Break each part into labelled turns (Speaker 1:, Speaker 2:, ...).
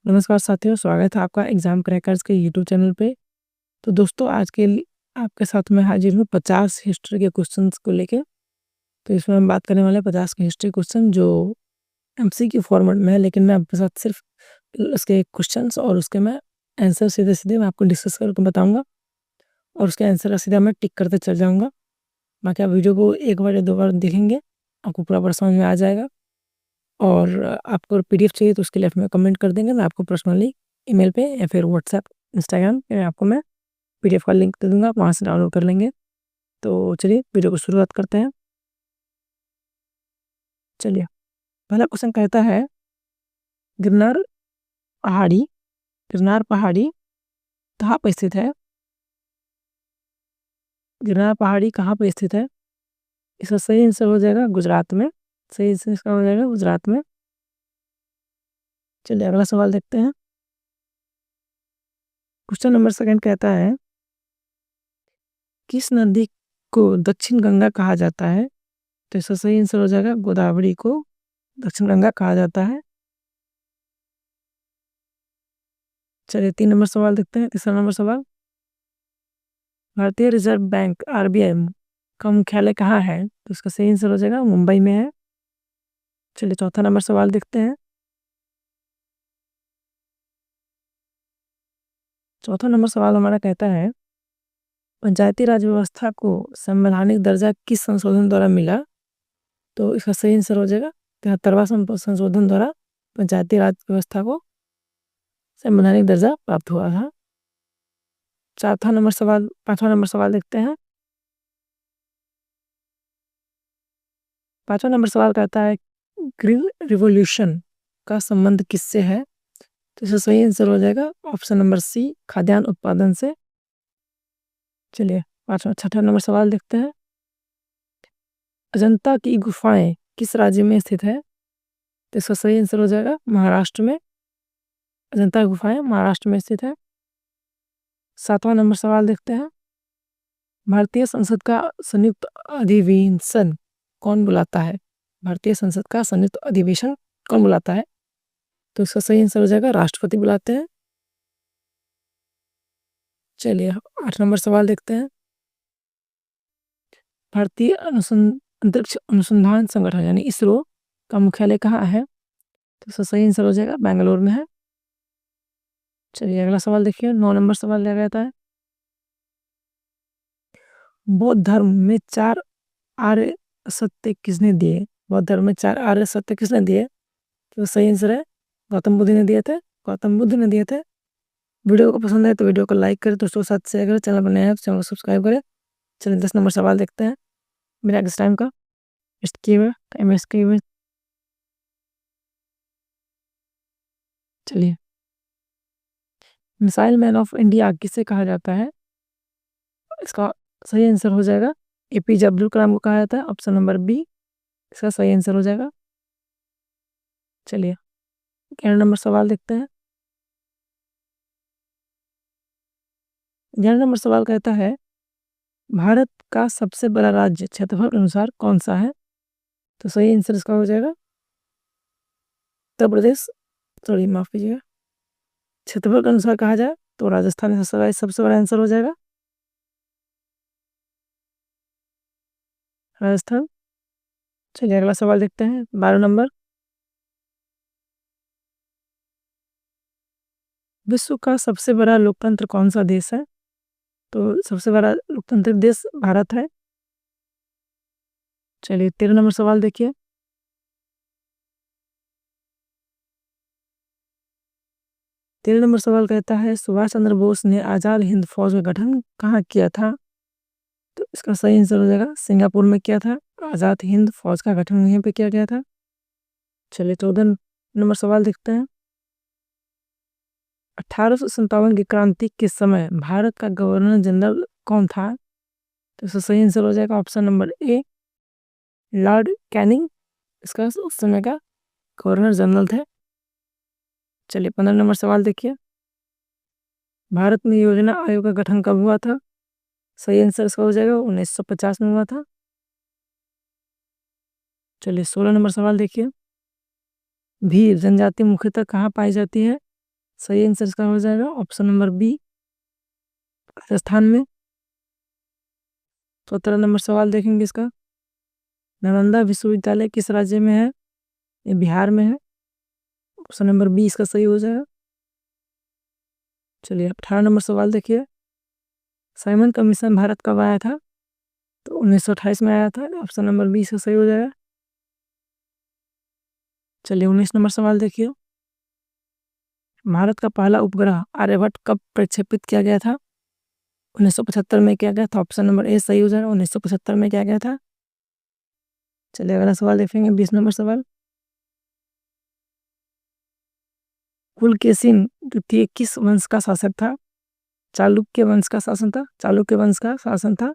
Speaker 1: नमस्कार साथियों, स्वागत है आपका एग्ज़ाम क्रैकर्स के यूट्यूब चैनल पे। तो दोस्तों आज के लिए आपके साथ मैं हाज़िर हूँ 50 हिस्ट्री के क्वेश्चंस को लेके। तो इसमें हम बात करने वाले हैं 50 के हिस्ट्री क्वेश्चन जो एमसीक्यू फॉर्मेट में है, लेकिन मैं आपके साथ सिर्फ उसके क्वेश्चंस और उसके मैं आंसर सीधे-सीधे मैं आपको डिस्कस करके बताऊँगा और उसके आंसर का सीधा मैं टिक करते चल जाऊँगा। बाकी आप वीडियो को 1 बार या 2 बार देखेंगे, आपको पूरा समझ में आ जाएगा। और आपको पीडीएफ चाहिए तो उसके लिए आप में कमेंट कर देंगे, मैं आपको पर्सनली ईमेल पे या फिर व्हाट्सएप, इंस्टाग्राम पे आपको मैं पीडीएफ का लिंक दे दूँगा, आप वहाँ से डाउनलोड कर लेंगे। तो चलिए वीडियो को शुरुआत करते हैं। चलिए, पहला क्वेश्चन कहता है गिरनार पहाड़ी गिरनार पहाड़ी कहाँ पे स्थित है? गिरनार पहाड़ी कहाँ पे स्थित है? इसका सही आंसर हो जाएगा गुजरात में। सही आंसर इसका हो जाएगा गुजरात में। चलिए अगला सवाल देखते हैं। क्वेश्चन नंबर सेकंड कहता है किस नदी को दक्षिण गंगा कहा जाता है? तो इसका सही आंसर हो जाएगा गोदावरी को दक्षिण गंगा कहा जाता है। चलिए 3 नंबर सवाल देखते हैं। तीसरा नंबर सवाल, भारतीय रिजर्व बैंक आरबीआई का मुख्यालय कहाँ है? तो इसका सही आंसर हो जाएगा मुंबई में है। चलिए चौथा नंबर सवाल देखते हैं। चौथा नंबर सवाल हमारा कहता है पंचायती राज व्यवस्था को संवैधानिक दर्जा किस संशोधन द्वारा मिला? तो इसका सही आंसर हो जाएगा 73वां संशोधन द्वारा पंचायती राज व्यवस्था को संवैधानिक दर्जा प्राप्त हुआ था। पांचवा नंबर सवाल देखते हैं। पांचवा नंबर सवाल कहता है ग्रीन रिवॉल्यूशन का संबंध किससे है? तो इसका सही आंसर हो जाएगा ऑप्शन नंबर सी, खाद्यान्न उत्पादन से। चलिए छठा नंबर सवाल देखते हैं। अजंता की गुफाएं किस राज्य में स्थित है? तो इसका सही आंसर हो जाएगा महाराष्ट्र में। अजंता की गुफाएं महाराष्ट्र में स्थित है। सातवां नंबर सवाल देखते हैं। भारतीय संसद का संयुक्त अधिवेशन कौन बुलाता है? भारतीय संसद का संयुक्त अधिवेशन कौन बुलाता है? तो इसका सही आंसर हो जाएगा राष्ट्रपति बुलाते हैं। चलिए 8 नंबर सवाल देखते हैं। भारतीय अंतरिक्ष अनुसंधान संगठन यानी इसरो का मुख्यालय कहाँ है? तो इसका सही आंसर हो जाएगा बेंगलोर में है। चलिए अगला सवाल देखिए। 9 नंबर सवाल दिया गया था। बौद्ध धर्म में 4 आर्य सत्य किसने दिए? बौद्ध धर्म में 4 आर्य सत्य किसने दिए? तो सही आंसर है गौतम बुद्ध ने दिए थे। गौतम बुद्ध ने दिए थे। वीडियो को पसंद है तो वीडियो को लाइक करें, दोस्तों के साथ शेयर करें, चैनल पर नया है तो चैनल को सब्सक्राइब करें। चलिए 10 नंबर सवाल देखते हैं। बिना किस टाइम का वेस्ट किए हुए टाइम वेस्ट किए हुए। चलिए, मिसाइल मैन ऑफ इंडिया किसे कहा जाता है? इसका सही आंसर हो जाएगा एपीजे अब्दुल कलाम को कहा जाता है। ऑप्शन नंबर बी इसका सही आंसर हो जाएगा। चलिए 11 नंबर सवाल देखते हैं। 11 नंबर सवाल कहता है भारत का सबसे बड़ा राज्य क्षेत्रफल के अनुसार कौन सा है? तो सही आंसर इसका हो जाएगा उत्तर प्रदेश। सॉरी माफ कीजिएगा, क्षेत्रफल के अनुसार कहा जाए तो राजस्थान सबसे बड़ा आंसर हो जाएगा राजस्थान। चलिए अगला सवाल देखते हैं 12 नंबर। विश्व का सबसे बड़ा लोकतंत्र कौन सा देश है? तो सबसे बड़ा लोकतांत्रिक देश भारत है। चलिए 13 नंबर सवाल देखिए। 13 नंबर सवाल कहता है सुभाष चंद्र बोस ने आज़ाद हिंद फौज का गठन कहाँ किया था? तो इसका सही आंसर हो जाएगा सिंगापुर में किया था। आज़ाद हिंद फौज का गठन वहीं पे किया गया था। चलिए 14 नंबर सवाल देखते हैं। 1857 की क्रांति के समय भारत का गवर्नर जनरल कौन था? तो इसका सही आंसर हो जाएगा option number A, Lord Canning इसका उस समय का गवर्नर जनरल थे। चलिए 15 नंबर सवाल देखिए। भारत में योजना आयोग का गठन कब हुआ था? सही आंसर इसका हो जाएगा 1950 में हुआ था। चलिए 16 नंबर सवाल देखिए। भील जनजाति मुख्यतः कहाँ पाई जाती है? सही आंसर इसका हो जाएगा ऑप्शन नंबर बी, राजस्थान में। 17 नंबर सवाल देखेंगे इसका। नालंदा विश्वविद्यालय किस राज्य में है? ये बिहार में है। ऑप्शन नंबर बी इसका सही हो जाएगा। चलिए 18 नंबर सवाल देखिए। साइमन कमीशन भारत कब आया था? तो 1928 में आया था। ऑप्शन नंबर बी इसका सही हो जाएगा। चलिए 19 नंबर सवाल देखिए। भारत का पहला उपग्रह आर्यभट्ट कब प्रक्षेपित किया गया था? 1975 में किया गया था। ऑप्शन नंबर ए सही हो जाएगा, 1975 में किया गया था। चलिए अगला सवाल देखेंगे 20 नंबर सवाल। पुलकेशिन द्वितीय किस वंश का शासक था? चालुक्य वंश का शासन था। चालुक्य वंश का शासन था।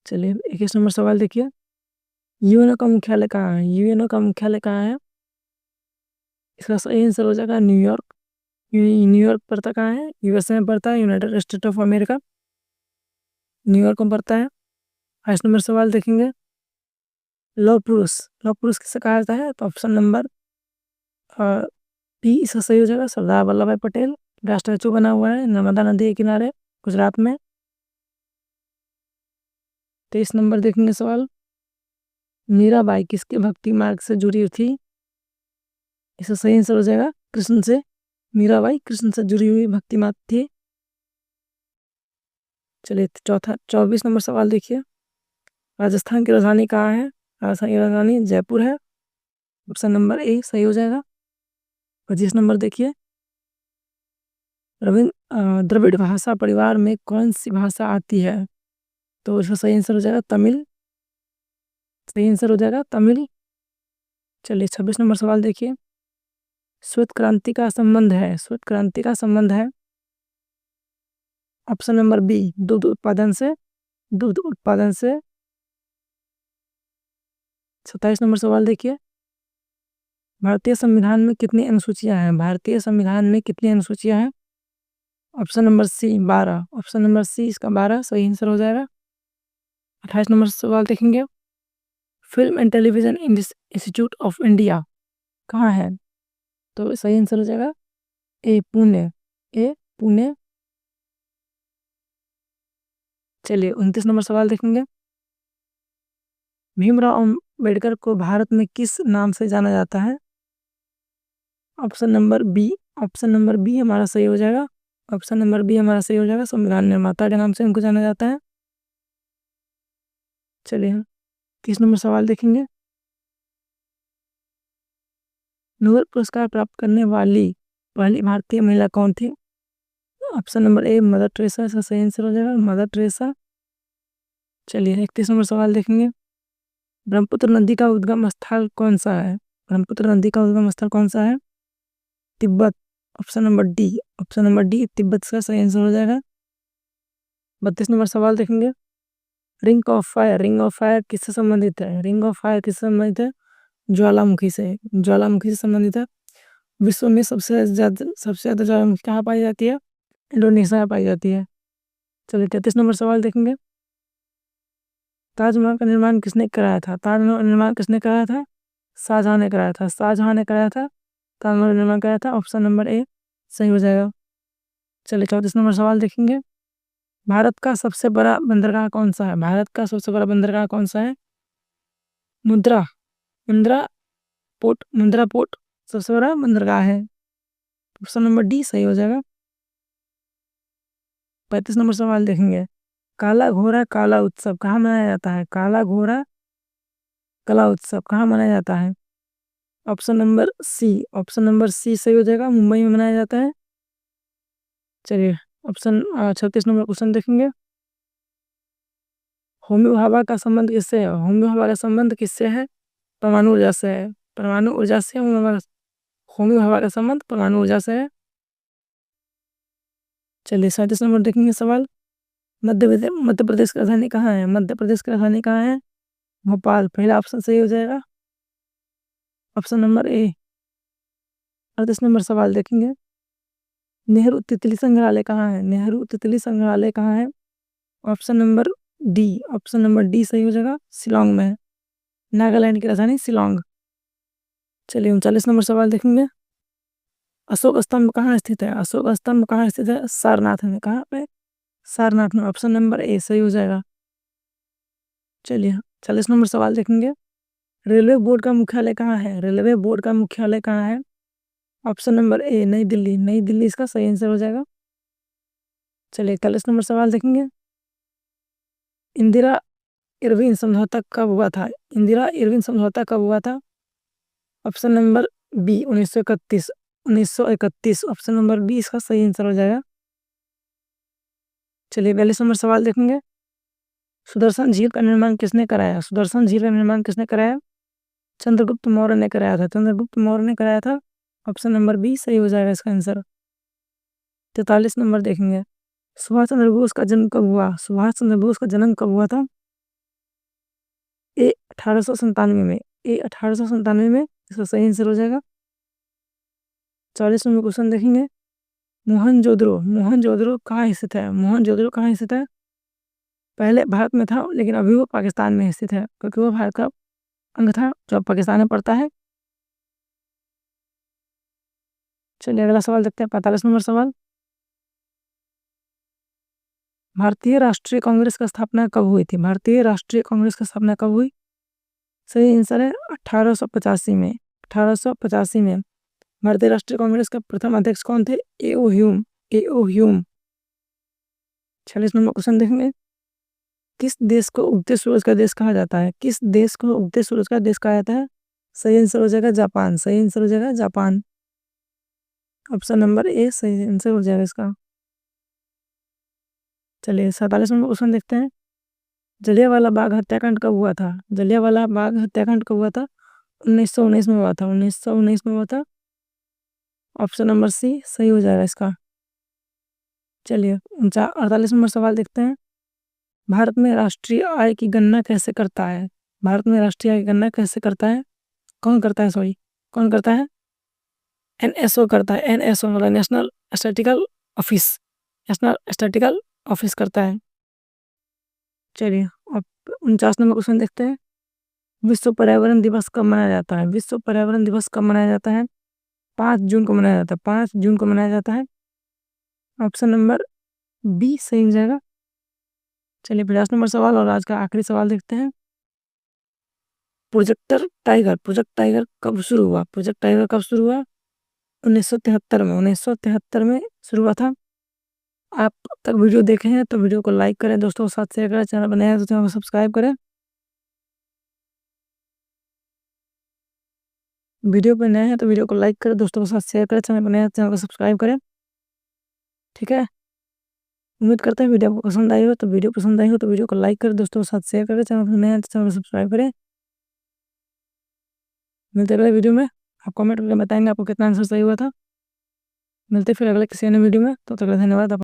Speaker 1: चलिए 21 नंबर सवाल देखिए। यूएनओ का मुख्यालय कहाँ है? यूएनओ का मुख्यालय कहाँ है? इसका सही आंसर हो जाएगा न्यूयॉर्क। न्यूयॉर्क पड़ता कहाँ है? यूएसए में पड़ता है, United state of America, New York में पड़ता है। 22 नंबर सवाल देखेंगे। लौह पुरुष, लौह पुरुष किसे कहा जाता है? तो ऑप्शन नंबर बी इसका सही हो जाएगा सरदार वल्लभ भाई पटेल। स्टैचू बना हुआ है नर्मदा नदी के किनारे गुजरात में। 23 नंबर देखेंगे सवाल। मीराबाई किसके भक्ति मार्ग से जुड़ी थी? इसका सही आंसर हो जाएगा कृष्ण से। मीराबाई कृष्ण से जुड़ी हुई भक्ति मार्ग थी। चलिए 24 नंबर सवाल देखिए। राजस्थान की राजधानी कहाँ है? राजस्थान की राजधानी जयपुर है। ऑप्शन नंबर ए सही हो जाएगा। 25 नंबर देखिए। द्रविड़ भाषा परिवार में कौन सी भाषा आती है? तो इसका सही आंसर हो जाएगा तमिल। सही आंसर हो जाएगा तमिल। चलिए 26 नंबर सवाल देखिए। श्वेत क्रांति का संबंध है, श्वेत क्रांति का संबंध है ऑप्शन नंबर बी दूध उत्पादन से। दूध उत्पादन से। 27 नंबर सवाल देखिए। भारतीय संविधान में कितनी अनुसूचियां हैं? भारतीय संविधान में कितनी अनुसूचियां हैं? Option number C 12। Option number C इसका 12 सही आंसर हो जाएगा। 28 नंबर सवाल देखेंगे। Film and television institute of India कहाँ है? तो सही आंसर हो जाएगा ए पुणे। ए पुणे। चलिए 29 नंबर सवाल देखेंगे। भीमराव अम्बेडकर को भारत में किस नाम से जाना जाता है? Option number B. Option number B हमारा सही हो जाएगा। ऑप्शन नंबर बी हमारा सही हो जाएगा। संविधान निर्माता के नाम से उनको जाना जाता है। चलिए 30 नंबर सवाल देखेंगे। नोबेल पुरस्कार प्राप्त करने वाली पहली भारतीय महिला कौन थी? Option number a mother Teresa इसका सही आंसर हो जाएगा मदर टेरेसा। चलिए 31 नंबर सवाल देखेंगे। ब्रह्मपुत्र नदी का उद्गम स्थल कौन सा है? ब्रह्मपुत्र नदी का उद्गम स्थल कौन सा है? Tibet. Option number D. Option number D Tibet का सही आंसर हो जाएगा। 32 नंबर सवाल देखेंगे। Ring of fire, ring of fire किससे संबंधित है? रिंग ऑफ फायर किससे संबंधित है? ज्वालामुखी से। ज्वालामुखी से संबंधित है। विश्व में सबसे ज़्यादा ज्वालामुखी कहाँ पाई जाती है? इंडोनेशिया में पाई जाती है। चलिए 33 नंबर सवाल देखेंगे। ताजमहल का निर्माण किसने कराया था? ताजमहल का निर्माण किसने कराया था? शाहजहां ने कराया था। शाहजहां ने कराया था ताजमहल निर्माण कराया था। ऑप्शन नंबर ए सही हो जाएगा। चलिए 34 नंबर सवाल देखेंगे। भारत का सबसे बड़ा बंदरगाह कौन सा है? भारत का सबसे बड़ा बंदरगाह कौन सा है? मुंद्रा। मुंद्रा पोर्ट सबसे बड़ा बंदरगाह है। ऑप्शन नंबर डी सही हो जाएगा। 35 नंबर सवाल देखेंगे। काला घोड़ा कला उत्सव कहाँ मनाया जाता है? काला घोड़ा कला उत्सव कहाँ मनाया जाता है? Option number C. Option number C सही हो जाएगा। मुंबई में मनाया जाता है। चलिए ऑप्शन 36 नंबर क्वेश्चन देखेंगे। होम्यो हवा का संबंध किससे है? होम्यो हवा का संबंध किससे है? परमाणु ऊर्जा से है। परमाणु ऊर्जा से होम्यो हवा का संबंध परमाणु ऊर्जा से है। चलिए 37 नंबर देखेंगे सवाल। मध्य प्रदेश की राजधानी कहाँ है? मध्य प्रदेश की राजधानी कहाँ है? भोपाल। पहला ऑप्शन सही हो जाएगा। Option number A. 38 नंबर सवाल देखेंगे। नेहरू तितली संग्रहालय कहाँ है? नेहरू तितली संग्रहालय कहाँ है? Option number D. Option number D सही हो जाएगा। शिलोंग में है। नागालैंड की राजधानी शिलोंग। चलिए 39 नंबर सवाल देखेंगे। अशोक स्तंभ कहाँ स्थित है? अशोक स्तंभ कहाँ स्थित है? सारनाथ में। कहाँ पे? सारनाथ में। ऑप्शन नंबर ए सही हो जाएगा। चलिए 40 नंबर सवाल देखेंगे। रेलवे बोर्ड का मुख्यालय कहाँ है? रेलवे बोर्ड का मुख्यालय कहाँ है? ऑप्शन नंबर ए नई दिल्ली। नई दिल्ली इसका सही आंसर हो जाएगा। चलिए 41 नंबर सवाल देखेंगे। इंदिरा इरविन समझौता कब हुआ था? इंदिरा इरविन समझौता कब हुआ था? Option number B 1931। 1931 option number B इसका सही आंसर हो जाएगा। चलिए 42 नंबर सवाल देखेंगे। सुदर्शन झील का निर्माण किसने कराया? सुदर्शन झील का निर्माण किसने कराया? चंद्रगुप्त मौर्य ने कराया था। चंद्रगुप्त मौर्य ने कराया था। ऑप्शन नंबर बी सही हो जाएगा इसका आंसर। 43 नंबर देखेंगे। सुभाष चंद्र बोस का जन्म कब हुआ? सुभाष चंद्र बोस का जन्म कब हुआ था? ए 1897 में। ए 1897 में इसका सही आंसर हो जाएगा। 40 नंबर क्वेश्चन देखेंगे। मोहनजोदड़ो। मोहनजोदड़ो कहाँ स्थित है? मोहनजोदड़ो कहाँ स्थित है? पहले भारत में था लेकिन अभी वो पाकिस्तान में स्थित है, क्योंकि वो भारत का अंग था जो अब पाकिस्तान में पड़ता है। चलिए अगला सवाल देखते हैं। 45 नंबर सवाल। भारतीय राष्ट्रीय कांग्रेस का स्थापना कब हुई थी? भारतीय राष्ट्रीय कांग्रेस की स्थापना कब हुई? सही आंसर है 1885 में। 1885 में। भारतीय राष्ट्रीय कांग्रेस का प्रथम अध्यक्ष कौन थे? A.O.. Hume. A.O.. Hume. 46 number question देखेंगे। किस देश को उगते सूरज का देश कहा जाता है? किस देश को उगते सूरज का देश कहा जाता है? सही आंसर हो जाएगा जापान। सही आंसर हो जाएगा जापान। ऑप्शन नंबर ए सही आंसर हो जाएगा इसका। चलिए 47 नंबर क्वेश्चन देखते हैं। जलियांवाला बाग हत्याकांड कब हुआ था? जलियांवाला बाग हत्याकांड कब हुआ था? 1919 में हुआ था। 1919 में हुआ था। ऑप्शन नंबर सी सही हो जाएगा इसका। चलिए 48 नंबर सवाल देखते हैं। भारत में राष्ट्रीय आय की गणना कैसे करता है? भारत में राष्ट्रीय आय की गणना कैसे करता है? कौन करता है? सॉरी, कौन करता है? एनएसओ करता है। एनएसओ मतलब national statistical office. National statistical office करता है। चलिए अब 49 नंबर क्वेश्चन देखते हैं। विश्व पर्यावरण दिवस कब मनाया जाता है? विश्व पर्यावरण दिवस कब मनाया जाता है? 5 जून को मनाया जाता है। 5 जून को मनाया जाता है। ऑप्शन नंबर बी सही हो जाएगा। चलिए 50 नंबर सवाल और आज का आखिरी सवाल देखते हैं। प्रोजेक्ट टाइगर कब शुरू हुआ? प्रोजेक्ट टाइगर कब शुरू हुआ? 1973 में। 1973 में शुरू हुआ था। आप अब तक वीडियो देखे हैं तो वीडियो को लाइक करें, दोस्तों के साथ शेयर करें, चैनल पर नया है तो चैनल को सब्सक्राइब करें। वीडियो पर नए हैं तो वीडियो को लाइक करें, दोस्तों के साथ शेयर करें, चैनल पर नया है तो चैनल को सब्सक्राइब करें। ठीक है, उम्मीद करते हैं वीडियो आपको पसंद आई हो। तो वीडियो पसंद आई हो तो वीडियो को लाइक करें, दोस्तों के साथ शेयर करें, चैनल पर नया है तो चैनल को सब्सक्राइब करें। मिलते अगले वीडियो में। आप कमेंट करके बताएंगे आपको कितना आंसर सही हुआ था। मिलते फिर अगले किसी अन्य वीडियो में। तो तक के लिए धन्यवाद।